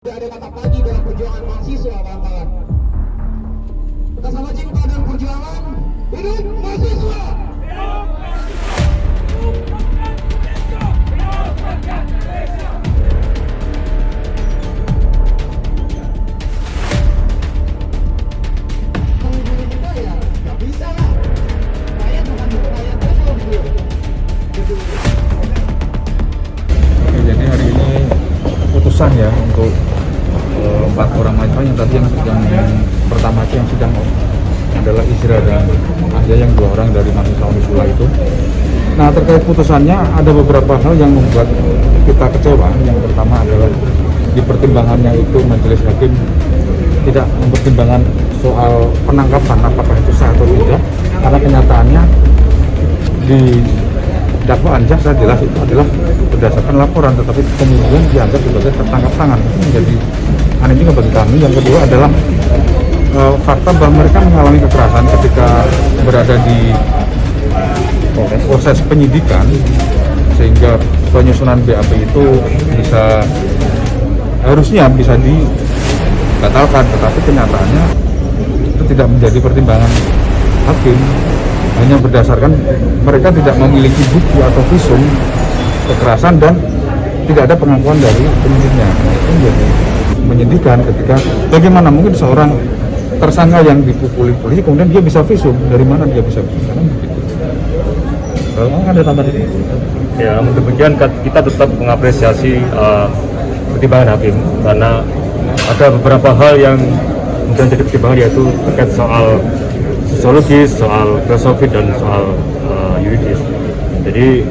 Tidak ada kata pagi dalam perjuangan mahasiswa, kawan-kawan. Kita sama cinta dan perjuangan. Hidup mahasiswa! Menghubungi kita ya, nggak bisa lah. Saya bukan rakyat umum, gitu. Oke, jadi hari ini putusan ya untuk 4 orang mahasiswa yang pertama itu yang sidang adalah Isra dan Ahya yang 2 orang dari mahasiswa Unisula itu. Nah, terkait putusannya ada beberapa hal yang membuat kita kecewa. Yang pertama adalah di pertimbangannya itu majelis hakim tidak mempertimbangkan soal penangkapan apakah itu sah atau tidak, karena kenyataannya di dakwaan jaksa jelas itu adalah berdasarkan laporan, tetapi kemudian dianggap sebagai tertangkap tangan. Itu menjadi aneh juga bagi kami. Yang kedua adalah fakta bahwa mereka mengalami kekerasan ketika berada di proses penyidikan, sehingga penyusunan BAP itu harusnya bisa dibatalkan, tetapi kenyataannya itu tidak menjadi pertimbangan hakim. Hanya berdasarkan mereka tidak memiliki bukti atau visum kekerasan dan tidak ada pengakuan dari penyidiknya. Itu menjadi menyedihkan ketika bagaimana mungkin seorang tersangka yang dipukuli polisi kemudian dia bisa visum, dari mana dia bisa visum, karena begitu. Kalau ada tambahan ini? Ya, demikian kita tetap mengapresiasi pertimbangan hakim karena ada beberapa hal yang menjadi pertimbangan, yaitu terkait soal sosiologis, soal filosofi, dan soal yuridis. Jadi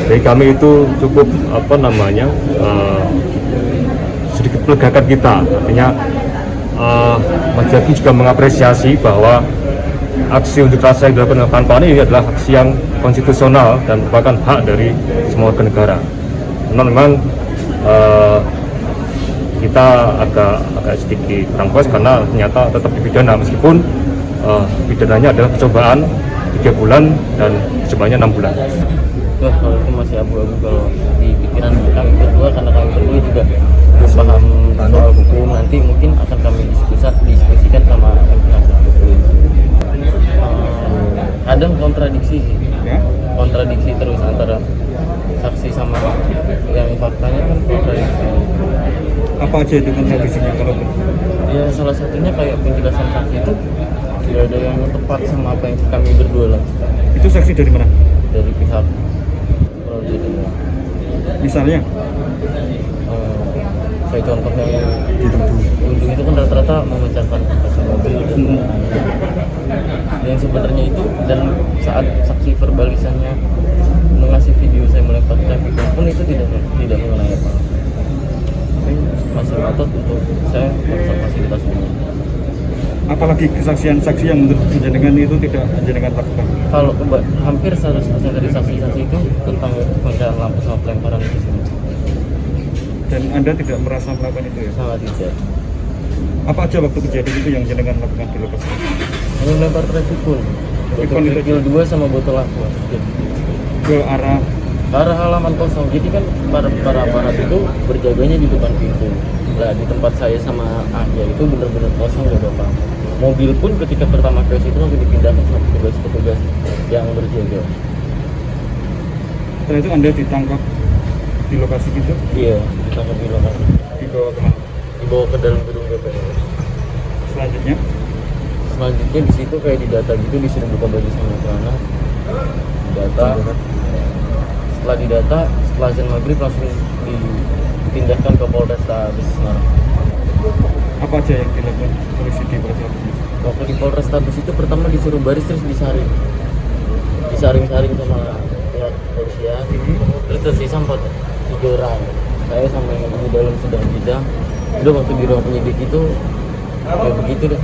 bagi kami itu cukup sedikit melegakan kita. Artinya majelis hakim juga mengapresiasi bahwa aksi unjuk rasa yang dilakukan oleh kawan-kawan ini adalah aksi yang konstitusional dan merupakan hak dari semua warga negara. Memang kita agak sedikit kurang puas karena ternyata tetap dipidana, meskipun pidananya adalah percobaan 3 bulan dan percobaannya 6 bulan. Wah, kalau itu masih abu-abu kalau di pikiran kami berdua, karena kami berdua juga belum paham soal hukum. Nanti mungkin akan kami diskusikan sama pihak hukum. Kadang kontradiksi sih, kontradiksi terus antara saksi sama yang faktanya kan kontradiksi. Apa aja itu kontradiksinya kalau Ya salah satunya kayak penjelasan saksi itu tidak ada yang tepat sama apa yang kami berdua lah. itu saksi dari mana? Dari pihak project ini. Misalnya Kayak contoh yang ujung itu kan rata-rata memecahkan kaca mobil yang sebenarnya itu, dan saat saksi verbalisannya mengasih video saya melempar traffic pun itu tidak mengenai apa. Masih ngotot untuk saya merusak fasilitas umum. apalagi kesaksian saksi yang menurut jenengan itu tidak jenengan lakukan? Kalau hampir 100% dari saksi-saksi itu tentang pencarian lampu sama pelemparan itu sih. Dan Anda tidak merasa melakukan itu ya? Sangat tidak. Apa aja waktu kejadian itu yang jenengan lakukan di lokasi? Hanya melempar traffic pun. Botol kecil 2 sama botol aqua. Ke arah Halaman kosong. Jadi kan para aparat itu berjaganya di depan pintu. Lah di tempat saya sama Ahya itu benar-benar kosong, gak ada apa-apa. Mobil pun ketika pertama ke situ langsung dipindahkan sama petugas yang berjaga. setelah itu Anda ditangkap di lokasi gitu? Iya, ditangkap di lokasi. Dibawa kemana? Dibawa ke dalam gedung DPR. Selanjutnya? Selanjutnya di situ kayak didata gitu, disuruh buka baju sama celana. Data. Setelah didata, setelah azan maghrib langsung dipindahkan ke Polresta Semarang. Apa aja yang dilakukan polisi di Polres? Waktu di Polresta itu pertama disuruh baris, terus disaring sama pihak polisian, terus tersisa 3 orang. Saya sama yang di dalam sedang sidang. Udah waktu di ruang penyidik itu kayak begitu deh.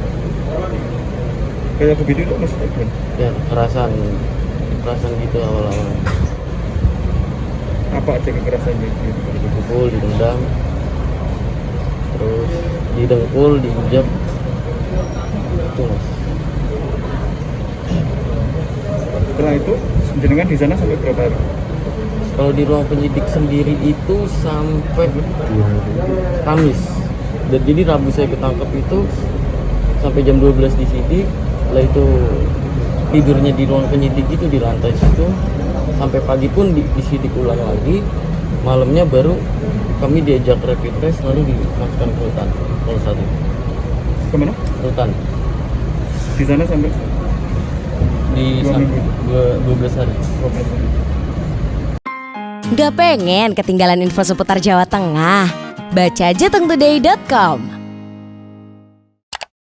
Kayak begitu itu maksudnya gimana? Ya kekerasan gitu awal-awal. Apa aja kekerasannya? Dipukul, ditendang, terus didengkul, diinjak. Itu mas. Setelah itu jenengan di sana sampai berapa hari? Kalau di ruang penyidik sendiri itu sampai Kamis. Dan jadi Rabu saya ketangkep itu sampai jam 12 di sidik, setelah itu tidurnya di ruang penyidik itu di lantai situ, sampai pagi pun disidik ulang lagi. Malamnya baru kami diajak rapid test lalu dimasukkan ke rutan kalau saat itu. Kemana? Rutan Di sana sampai di 12 hari. Gak pengen ketinggalan info seputar Jawa Tengah? Baca aja tengtoday.com.